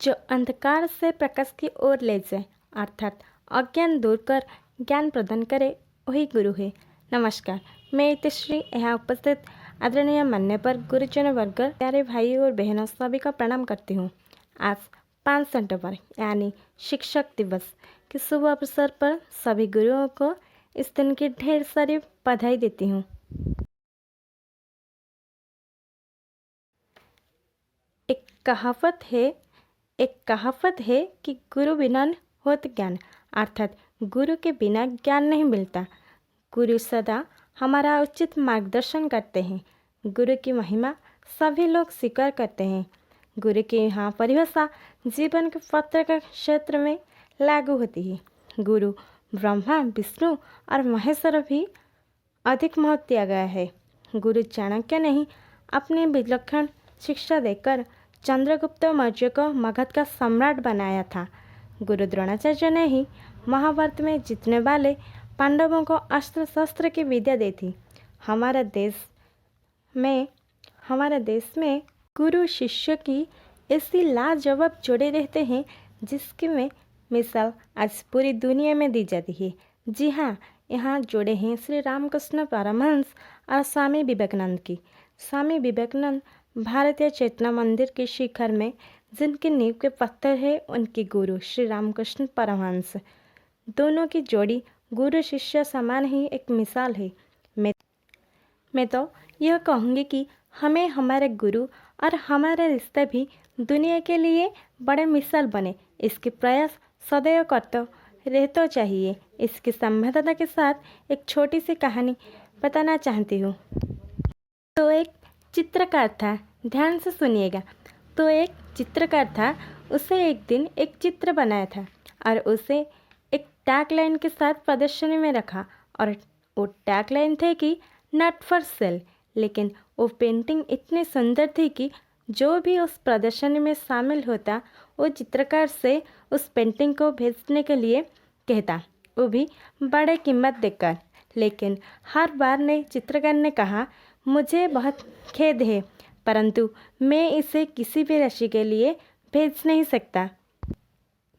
जो अंधकार से प्रकाश की ओर ले जाए अर्थात अज्ञान दूर कर ज्ञान प्रदान करे वही गुरु है। नमस्कार, मैं इतिश्री यहाँ उपस्थित आदरणीय मान्यवर गुरुजन वर्ग प्यारे भाई और बहनों सभी का प्रणाम करती हूँ। आज 5 सितंबर यानी शिक्षक दिवस के शुभ अवसर पर सभी गुरुओं को इस दिन की ढेर सारी बधाई देती हूँ। एक कहावत है कि गुरु बिना होत ज्ञान, अर्थात गुरु के बिना ज्ञान नहीं मिलता। गुरु सदा हमारा उचित मार्गदर्शन करते हैं। गुरु की महिमा सभी लोग स्वीकार करते हैं। गुरु की यहाँ परिभाषा जीवन के प्रत्येक क्षेत्र में लागू होती है। गुरु ब्रह्मा, विष्णु और महेश्वर भी अधिक महत्व दिया गया है। गुरु चाणक्य ने ही अपनी विलक्षण शिक्षा देकर चंद्रगुप्त मौर्य को मगध का सम्राट बनाया था। गुरु द्रोणाचार्य ने ही महाभारत में जीतने वाले पांडवों को अस्त्र शस्त्र की विद्या दी थी। हमारे देश में गुरु शिष्य की ऐसी लाजवाब जोड़े रहते हैं जिसकी में मिसाल आज पूरी दुनिया में दी जाती है। जी हाँ, यहाँ जोड़े हैं श्री रामकृष्ण परमहंस और स्वामी विवेकानंद की। स्वामी विवेकानंद भारतीय चेतना मंदिर के शिखर में जिनकी नींव के पत्थर है, उनके गुरु श्री रामकृष्ण परमहंस। दोनों की जोड़ी गुरु शिष्य समान ही एक मिसाल है। मैं तो यह कहूँगी कि हमें हमारे गुरु और हमारे रिश्ते भी दुनिया के लिए बड़े मिसाल बने, इसके प्रयास सदैव करते रहना चाहिए। इसकी संबद्धता के साथ एक छोटी सी कहानी बताना चाहती हूँ। तो एक चित्रकार था, ध्यान से सुनिएगा। तो एक चित्रकार था, उसे एक दिन एक चित्र बनाया था और उसे एक टैग लाइन के साथ प्रदर्शनी में रखा और वो टैग लाइन थे कि नॉट फॉर सेल। लेकिन वो पेंटिंग इतनी सुंदर थी कि जो भी उस प्रदर्शनी में शामिल होता वो चित्रकार से उस पेंटिंग को भेजने के लिए कहता, वो भी बड़े कीमत देकर। लेकिन हर बार ने चित्रकार ने कहा, मुझे बहुत खेद है परंतु मैं इसे किसी भी राशि के लिए भेज नहीं सकता।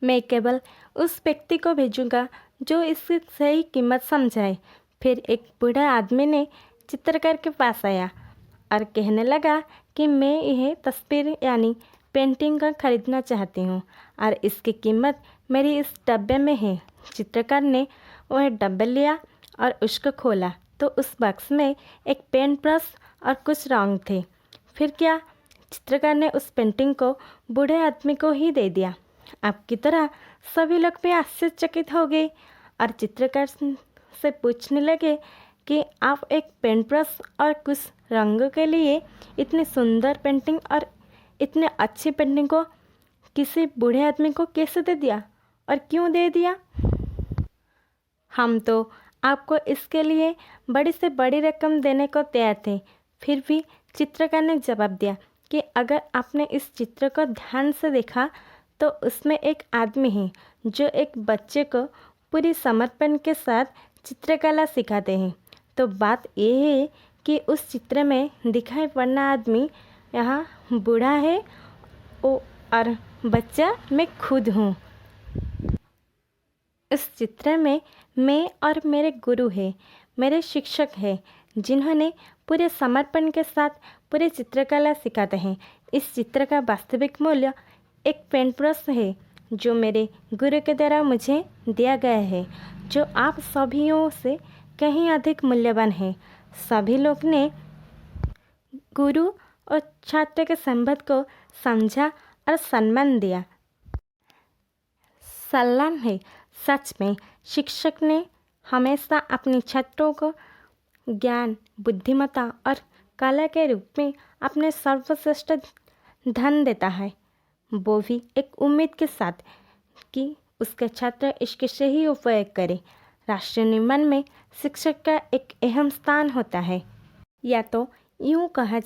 मैं केवल उस व्यक्ति को भेजूंगा जो इसकी सही कीमत समझाए। फिर एक बूढ़ा आदमी ने चित्रकार के पास आया और कहने लगा कि मैं यह तस्वीर यानी पेंटिंग का खरीदना चाहती हूँ और इसकी कीमत मेरी इस डब्बे में है। चित्रकार ने वह डब्बा लिया और उसको खोला तो उस बक्स में एक पेन ब्रश और कुछ रंग थे। फिर क्या, चित्रकार ने उस पेंटिंग को बूढ़े आदमी को ही दे दिया। आपकी तरह सभी लोग भी आश्चर्यचकित हो गए और चित्रकार से पूछने लगे कि आप एक पेन ब्रश और कुछ रंगों के लिए इतनी सुंदर पेंटिंग और इतने अच्छी पेंटिंग को किसी बूढ़े आदमी को कैसे दे दिया और क्यों दे दिया? हम तो आपको इसके लिए बड़ी से बड़ी रकम देने को तैयार थे। फिर भी चित्रकार ने जवाब दिया कि अगर आपने इस चित्र को ध्यान से देखा तो उसमें एक आदमी है जो एक बच्चे को पूरी समर्पण के साथ चित्रकला सिखाते हैं। तो बात यह है कि उस चित्र में दिखाई पड़ना आदमी यहाँ बूढ़ा है और बच्चा मैं खुद हूँ। इस चित्र में मैं और मेरे गुरु हैं, मेरे शिक्षक हैं जिन्होंने पूरे समर्पण के साथ पूरी चित्रकला सिखाते हैं। इस चित्र का वास्तविक मूल्य एक पेन ब्रश है जो मेरे गुरु के द्वारा मुझे दिया गया है, जो आप सभीयों से कहीं अधिक मूल्यवान है। सभी लोग ने गुरु और छात्र के संबंध को समझा और सम्मान दिया। सलाम है। सच में शिक्षक ने हमेशा अपने छात्रों को ज्ञान, बुद्धिमत्ता और कला के रूप में अपने सर्वश्रेष्ठ धन देता है, वो भी एक उम्मीद के साथ कि उसके छात्र इसके सही उपयोग करें। राष्ट्र निर्माण में शिक्षक का एक अहम स्थान होता है। या तो यूँ कहा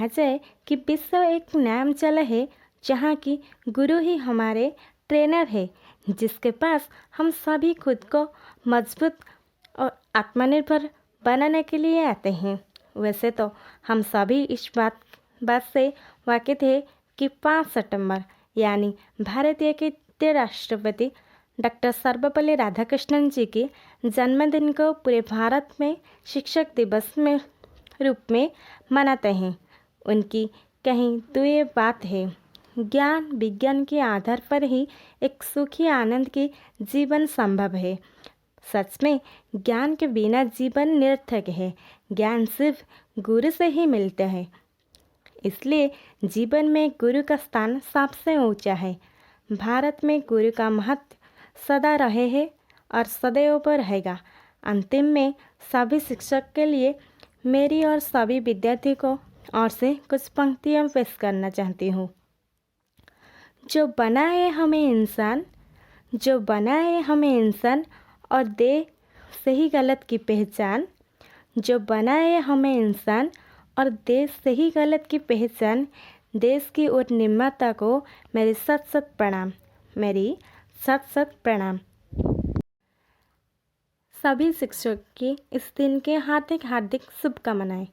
जाए कि विश्व एक नाम चला है जहाँ की गुरु ही हमारे ट्रेनर है, जिसके पास हम सभी खुद को मजबूत और आत्मनिर्भर बनाने के लिए आते हैं। वैसे तो हम सभी इस बात से वाकिफ है कि 5 सितंबर यानी भारतीय के राष्ट्रपति डॉक्टर सर्वपल्ली राधाकृष्णन जी के जन्मदिन को पूरे भारत में शिक्षक दिवस में रूप में मनाते हैं। उनकी कहीं तो ये बात है, ज्ञान विज्ञान के आधार पर ही एक सुखी आनंद की जीवन संभव है। सच में ज्ञान के बिना जीवन निरर्थक है। ज्ञान सिर्फ गुरु से ही मिलता है। इसलिए जीवन में गुरु का स्थान सबसे ऊंचा है। भारत में गुरु का महत्व सदा रहे है और सदैव पर रहेगा। अंतिम में सभी शिक्षक के लिए मेरी और सभी विद्यार्थी को और से कुछ पंक्तियाँ पेश करना चाहती हूँ। जो बनाए हमें इंसान, जो बनाए हमें इंसान और दे सही गलत की पहचान, जो बनाए हमें इंसान और दे सही गलत की पहचान, देश की उस निर्माता को मेरी सत सत प्रणाम, मेरी सत सत प्रणाम। सभी शिक्षक की इस दिन के हार्दिक हार्दिक शुभकामनाएं।